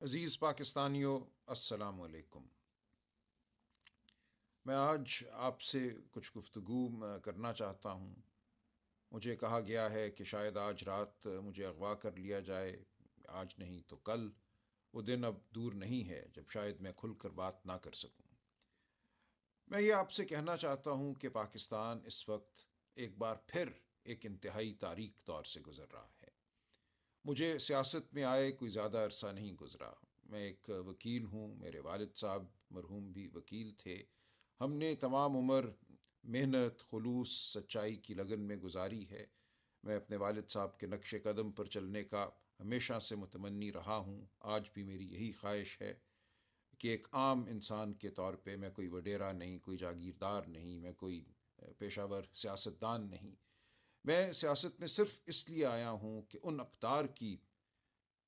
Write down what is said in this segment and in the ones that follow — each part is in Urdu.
عزیز پاکستانیوں، السلام علیکم۔ میں آج آپ سے کچھ گفتگو کرنا چاہتا ہوں۔ مجھے کہا گیا ہے کہ شاید آج رات مجھے اغوا کر لیا جائے، آج نہیں تو کل۔ وہ دن اب دور نہیں ہے جب شاید میں کھل کر بات نہ کر سکوں۔ میں یہ آپ سے کہنا چاہتا ہوں کہ پاکستان اس وقت ایک بار پھر ایک انتہائی تاریک دور سے گزر رہا ہے۔ مجھے سیاست میں آئے کوئی زیادہ عرصہ نہیں گزرا۔ میں ایک وکیل ہوں، میرے والد صاحب مرحوم بھی وکیل تھے۔ ہم نے تمام عمر محنت، خلوص، سچائی کی لگن میں گزاری ہے۔ میں اپنے والد صاحب کے نقش قدم پر چلنے کا ہمیشہ سے متمنی رہا ہوں، آج بھی میری یہی خواہش ہے کہ ایک عام انسان کے طور پہ، میں کوئی وڈیرا نہیں، کوئی جاگیردار نہیں، میں کوئی پیشہ ور سیاستدان نہیں۔ میں سیاست میں صرف اس لیے آیا ہوں کہ ان اقدار کی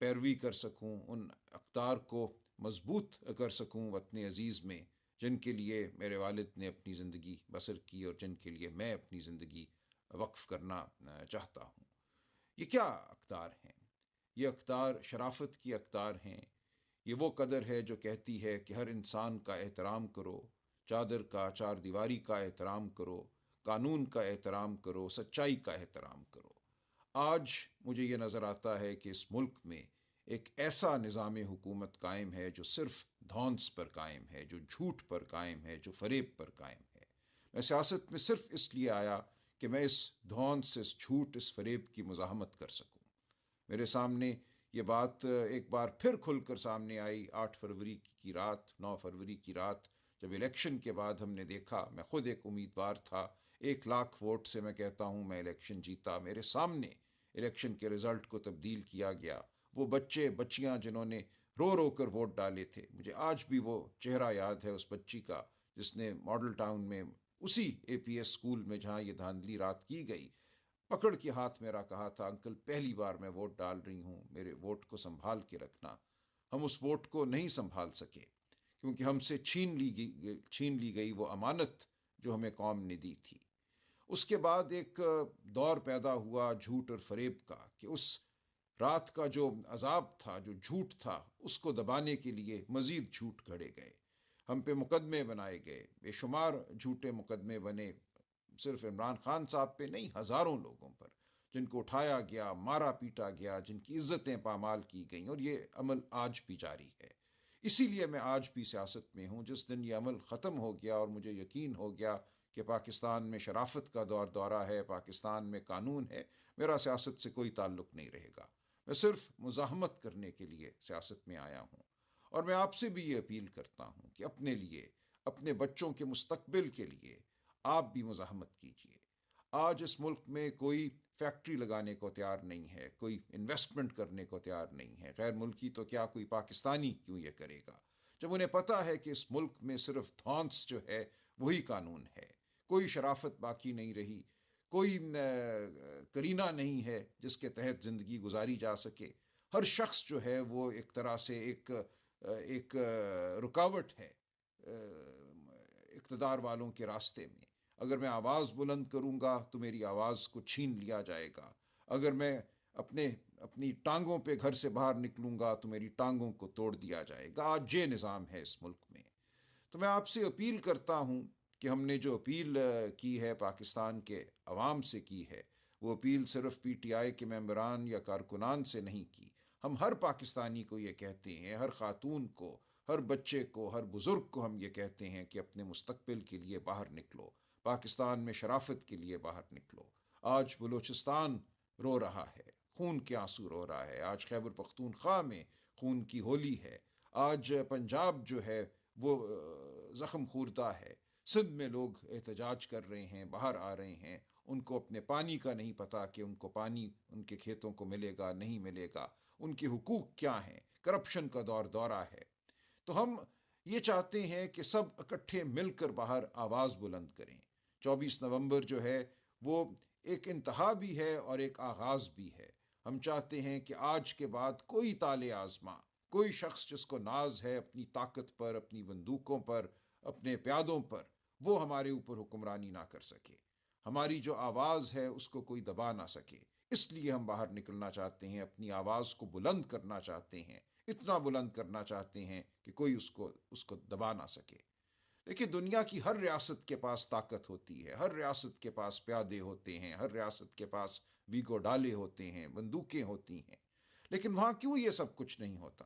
پیروی کر سکوں، ان اقدار کو مضبوط کر سکوں وطن عزیز میں، جن کے لیے میرے والد نے اپنی زندگی بسر کی اور جن کے لیے میں اپنی زندگی وقف کرنا چاہتا ہوں۔ یہ کیا اقدار ہیں؟ یہ اقدار شرافت کی اقدار ہیں۔ یہ وہ قدر ہے جو کہتی ہے کہ ہر انسان کا احترام کرو، چادر کا، چار دیواری کا احترام کرو، قانون کا احترام کرو، سچائی کا احترام کرو۔ آج مجھے یہ نظر آتا ہے کہ اس ملک میں ایک ایسا نظام حکومت قائم ہے جو صرف دھونس پر قائم ہے، جو جھوٹ پر قائم ہے، جو فریب پر قائم ہے۔ میں سیاست میں صرف اس لیے آیا کہ میں اس دھونس، اس جھوٹ، اس فریب کی مزاحمت کر سکوں۔ میرے سامنے یہ بات ایک بار پھر کھل کر سامنے آئی 8 فروری کی رات، 9 فروری کی رات، جب الیکشن کے بعد ہم نے دیکھا۔ میں خود ایک امیدوار تھا، 1 لاکھ ووٹ سے میں کہتا ہوں میں الیکشن جیتا۔ میرے سامنے الیکشن کے رزلٹ کو تبدیل کیا گیا۔ وہ بچے بچیاں جنہوں نے رو رو کر ووٹ ڈالے تھے، مجھے آج بھی وہ چہرہ یاد ہے اس بچی کا جس نے ماڈل ٹاؤن میں، اسی اے پی ایس اسکول میں جہاں یہ دھاندلی رات کی گئی، پکڑ کے ہاتھ میرا کہا تھا، انکل پہلی بار میں ووٹ ڈال رہی ہوں، میرے ووٹ کو سنبھال کے رکھنا۔ ہم اس ووٹ کو نہیں سنبھال سکے کیونکہ ہم سے چھین لی گئی وہ امانت جو ہمیں قوم نے دی تھی۔ اس کے بعد ایک دور پیدا ہوا جھوٹ اور فریب کا، کہ اس رات کا جو عذاب تھا، جو جھوٹ تھا، اس کو دبانے کے لیے مزید جھوٹ گھڑے گئے، ہم پہ مقدمے بنائے گئے، بے شمار جھوٹے مقدمے بنے، صرف عمران خان صاحب پہ نہیں، ہزاروں لوگوں پر، جن کو اٹھایا گیا، مارا پیٹا گیا، جن کی عزتیں پامال کی گئیں، اور یہ عمل آج بھی جاری ہے۔ اسی لیے میں آج بھی سیاست میں ہوں۔ جس دن یہ عمل ختم ہو گیا اور مجھے یقین ہو گیا کہ پاکستان میں شرافت کا دورہ ہے، پاکستان میں قانون ہے، میرا سیاست سے کوئی تعلق نہیں رہے گا۔ میں صرف مزاحمت کرنے کے لیے سیاست میں آیا ہوں۔ اور میں آپ سے بھی یہ اپیل کرتا ہوں کہ اپنے لیے، اپنے بچوں کے مستقبل کے لیے آپ بھی مزاحمت کیجیے۔ آج اس ملک میں کوئی فیکٹری لگانے کو تیار نہیں ہے، کوئی انویسٹمنٹ کرنے کو تیار نہیں ہے، غیر ملکی تو کیا کوئی پاکستانی کیوں یہ کرے گا، جب انہیں پتہ ہے کہ اس ملک میں صرف دھونس جو ہے وہی قانون ہے۔ کوئی شرافت باقی نہیں رہی، کوئی کرینہ نہیں ہے جس کے تحت زندگی گزاری جا سکے۔ ہر شخص جو ہے وہ ایک طرح سے ایک رکاوٹ ہے اقتدار والوں کے راستے میں۔ اگر میں آواز بلند کروں گا تو میری آواز کو چھین لیا جائے گا۔ اگر میں اپنی ٹانگوں پہ گھر سے باہر نکلوں گا تو میری ٹانگوں کو توڑ دیا جائے گا۔ آج یہ نظام ہے اس ملک میں۔ تو میں آپ سے اپیل کرتا ہوں کہ ہم نے جو اپیل کی ہے، پاکستان کے عوام سے کی ہے، وہ اپیل صرف پی ٹی آئی کے ممبران یا کارکنان سے نہیں کی۔ ہم ہر پاکستانی کو یہ کہتے ہیں، ہر خاتون کو، ہر بچے کو، ہر بزرگ کو ہم یہ کہتے ہیں کہ اپنے مستقبل کے لیے باہر نکلو، پاکستان میں شرافت کے لیے باہر نکلو۔ آج بلوچستان رو رہا ہے، خون کے آنسو رو رہا ہے۔ آج خیبر پختونخوا میں خون کی ہولی ہے۔ آج پنجاب جو ہے وہ زخم خوردہ ہے۔ سندھ میں لوگ احتجاج کر رہے ہیں، باہر آ رہے ہیں، ان کو اپنے پانی کا نہیں پتہ کہ ان کو پانی ان کے کھیتوں کو ملے گا نہیں ملے گا، ان کے حقوق کیا ہیں۔ کرپشن کا دورہ ہے۔ تو ہم یہ چاہتے ہیں کہ سب اکٹھے مل کر باہر آواز بلند کریں۔ 24 نومبر جو ہے وہ ایک انتہا بھی ہے اور ایک آغاز بھی ہے۔ ہم چاہتے ہیں کہ آج کے بعد کوئی تالے آزما، کوئی شخص جس کو ناز ہے اپنی طاقت پر، اپنی بندوقوں پر، اپنے پیادوں پر، وہ ہمارے اوپر حکمرانی نہ کر سکے۔ ہماری جو آواز ہے اس کو کوئی دبا نہ سکے۔ اس لیے ہم باہر نکلنا چاہتے ہیں، اپنی آواز کو بلند کرنا چاہتے ہیں، اتنا بلند کرنا چاہتے ہیں کہ کوئی اس کو دبا نہ سکے۔ دیکھیے، دنیا کی ہر ریاست کے پاس طاقت ہوتی ہے، ہر ریاست کے پاس پیادے ہوتے ہیں، ہر ریاست کے پاس ویگو ڈالے ہوتے ہیں، بندوقیں ہوتی ہیں، لیکن وہاں کیوں یہ سب کچھ نہیں ہوتا؟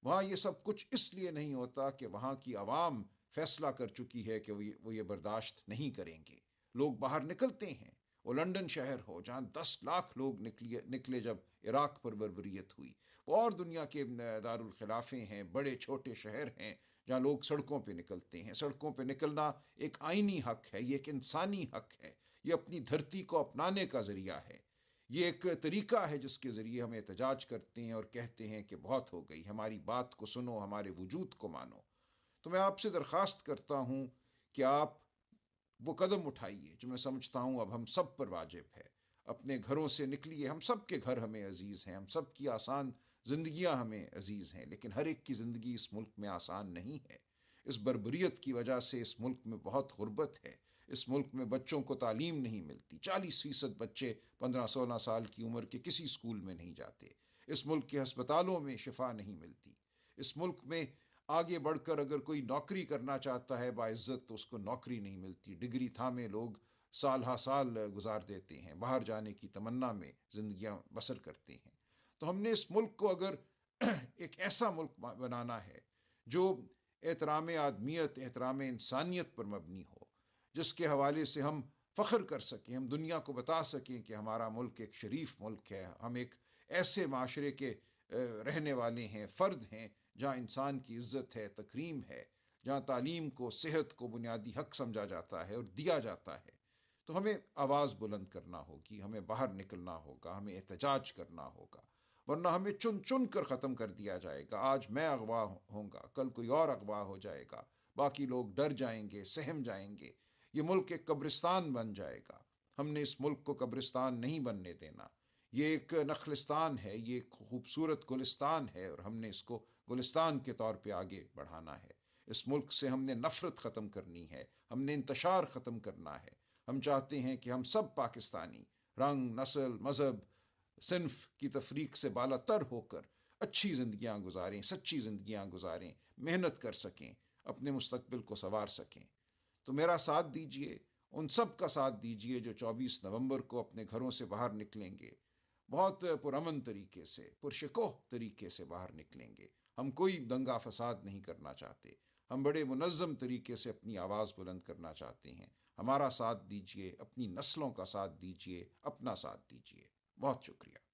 وہاں یہ سب کچھ اس لیے نہیں ہوتا کہ وہاں کی عوام فیصلہ کر چکی ہے کہ وہ یہ برداشت نہیں کریں گے۔ لوگ باہر نکلتے ہیں، وہ لندن شہر ہو جہاں 10 لاکھ لوگ نکلے جب عراق پر بربریت ہوئی، وہ اور دنیا کے دارالخلافے ہیں، بڑے چھوٹے شہر ہیں جہاں لوگ سڑکوں پہ نکلتے ہیں۔ سڑکوں پہ نکلنا ایک آئینی حق ہے، یہ ایک انسانی حق ہے، یہ اپنی دھرتی کو اپنانے کا ذریعہ ہے، یہ ایک طریقہ ہے جس کے ذریعے ہم احتجاج کرتے ہیں اور کہتے ہیں کہ بہت ہو گئی، ہماری بات کو سنو، ہمارے وجود کو مانو۔ تو میں آپ سے درخواست کرتا ہوں کہ آپ وہ قدم اٹھائیے جو میں سمجھتا ہوں اب ہم سب پر واجب ہے۔ اپنے گھروں سے نکلیے، ہم سب کے گھر ہمیں عزیز ہیں، ہم سب کی آسان زندگیاں ہمیں عزیز ہیں، لیکن ہر ایک کی زندگی اس ملک میں آسان نہیں ہے۔ اس بربریت کی وجہ سے اس ملک میں بہت غربت ہے، اس ملک میں بچوں کو تعلیم نہیں ملتی، 40% بچے 15-16 سال کی عمر کے کسی اسکول میں نہیں جاتے، اس ملک کے ہسپتالوں میں شفا نہیں ملتی، اس ملک میں آگے بڑھ کر اگر کوئی نوکری کرنا چاہتا ہے باعزت تو اس کو نوکری نہیں ملتی، ڈگری تھامے لوگ سال ہا سال گزار دیتے ہیں، باہر جانے کی تمنا میں زندگیاں بسر کرتے ہیں۔ تو ہم نے اس ملک کو اگر ایک ایسا ملک بنانا ہے جو احترام آدمیت، احترام انسانیت پر مبنی ہو، جس کے حوالے سے ہم فخر کر سکیں، ہم دنیا کو بتا سکیں کہ ہمارا ملک ایک شریف ملک ہے، ہم ایک ایسے معاشرے کے رہنے والے ہیں، فرد ہیں جہاں انسان کی عزت ہے، تکریم ہے، جہاں تعلیم کو، صحت کو بنیادی حق سمجھا جاتا ہے اور دیا جاتا ہے، تو ہمیں آواز بلند کرنا ہوگی، ہمیں باہر نکلنا ہوگا، ہمیں احتجاج کرنا ہوگا، ورنہ ہمیں چن چن کر ختم کر دیا جائے گا۔ آج میں اغوا ہوں گا، کل کوئی اور اغوا ہو جائے گا، باقی لوگ ڈر جائیں گے، سہم جائیں گے، یہ ملک ایک قبرستان بن جائے گا۔ ہم نے اس ملک کو قبرستان نہیں بننے دینا، یہ ایک نخلستان ہے، یہ ایک خوبصورت گلستان ہے، اور ہم نے اس کو گلستان کے طور پہ آگے بڑھانا ہے۔ اس ملک سے ہم نے نفرت ختم کرنی ہے، ہم نے انتشار ختم کرنا ہے۔ ہم چاہتے ہیں کہ ہم سب پاکستانی رنگ، نسل، مذہب، صنف کی تفریق سے بالا تر ہو کر اچھی زندگیاں گزاریں، سچی زندگیاں گزاریں، محنت کر سکیں، اپنے مستقبل کو سنوار سکیں۔ تو میرا ساتھ دیجئے، ان سب کا ساتھ دیجئے جو 24 نومبر کو اپنے گھروں سے باہر نکلیں گے، بہت پرامن طریقے سے، پرشکوہ طریقے سے باہر نکلیں گے۔ ہم کوئی دنگا فساد نہیں کرنا چاہتے، ہم بڑے منظم طریقے سے اپنی آواز بلند کرنا چاہتے ہیں۔ ہمارا ساتھ دیجئے، اپنی نسلوں کا ساتھ دیجئے، اپنا ساتھ دیجئے۔ بہت شکریہ۔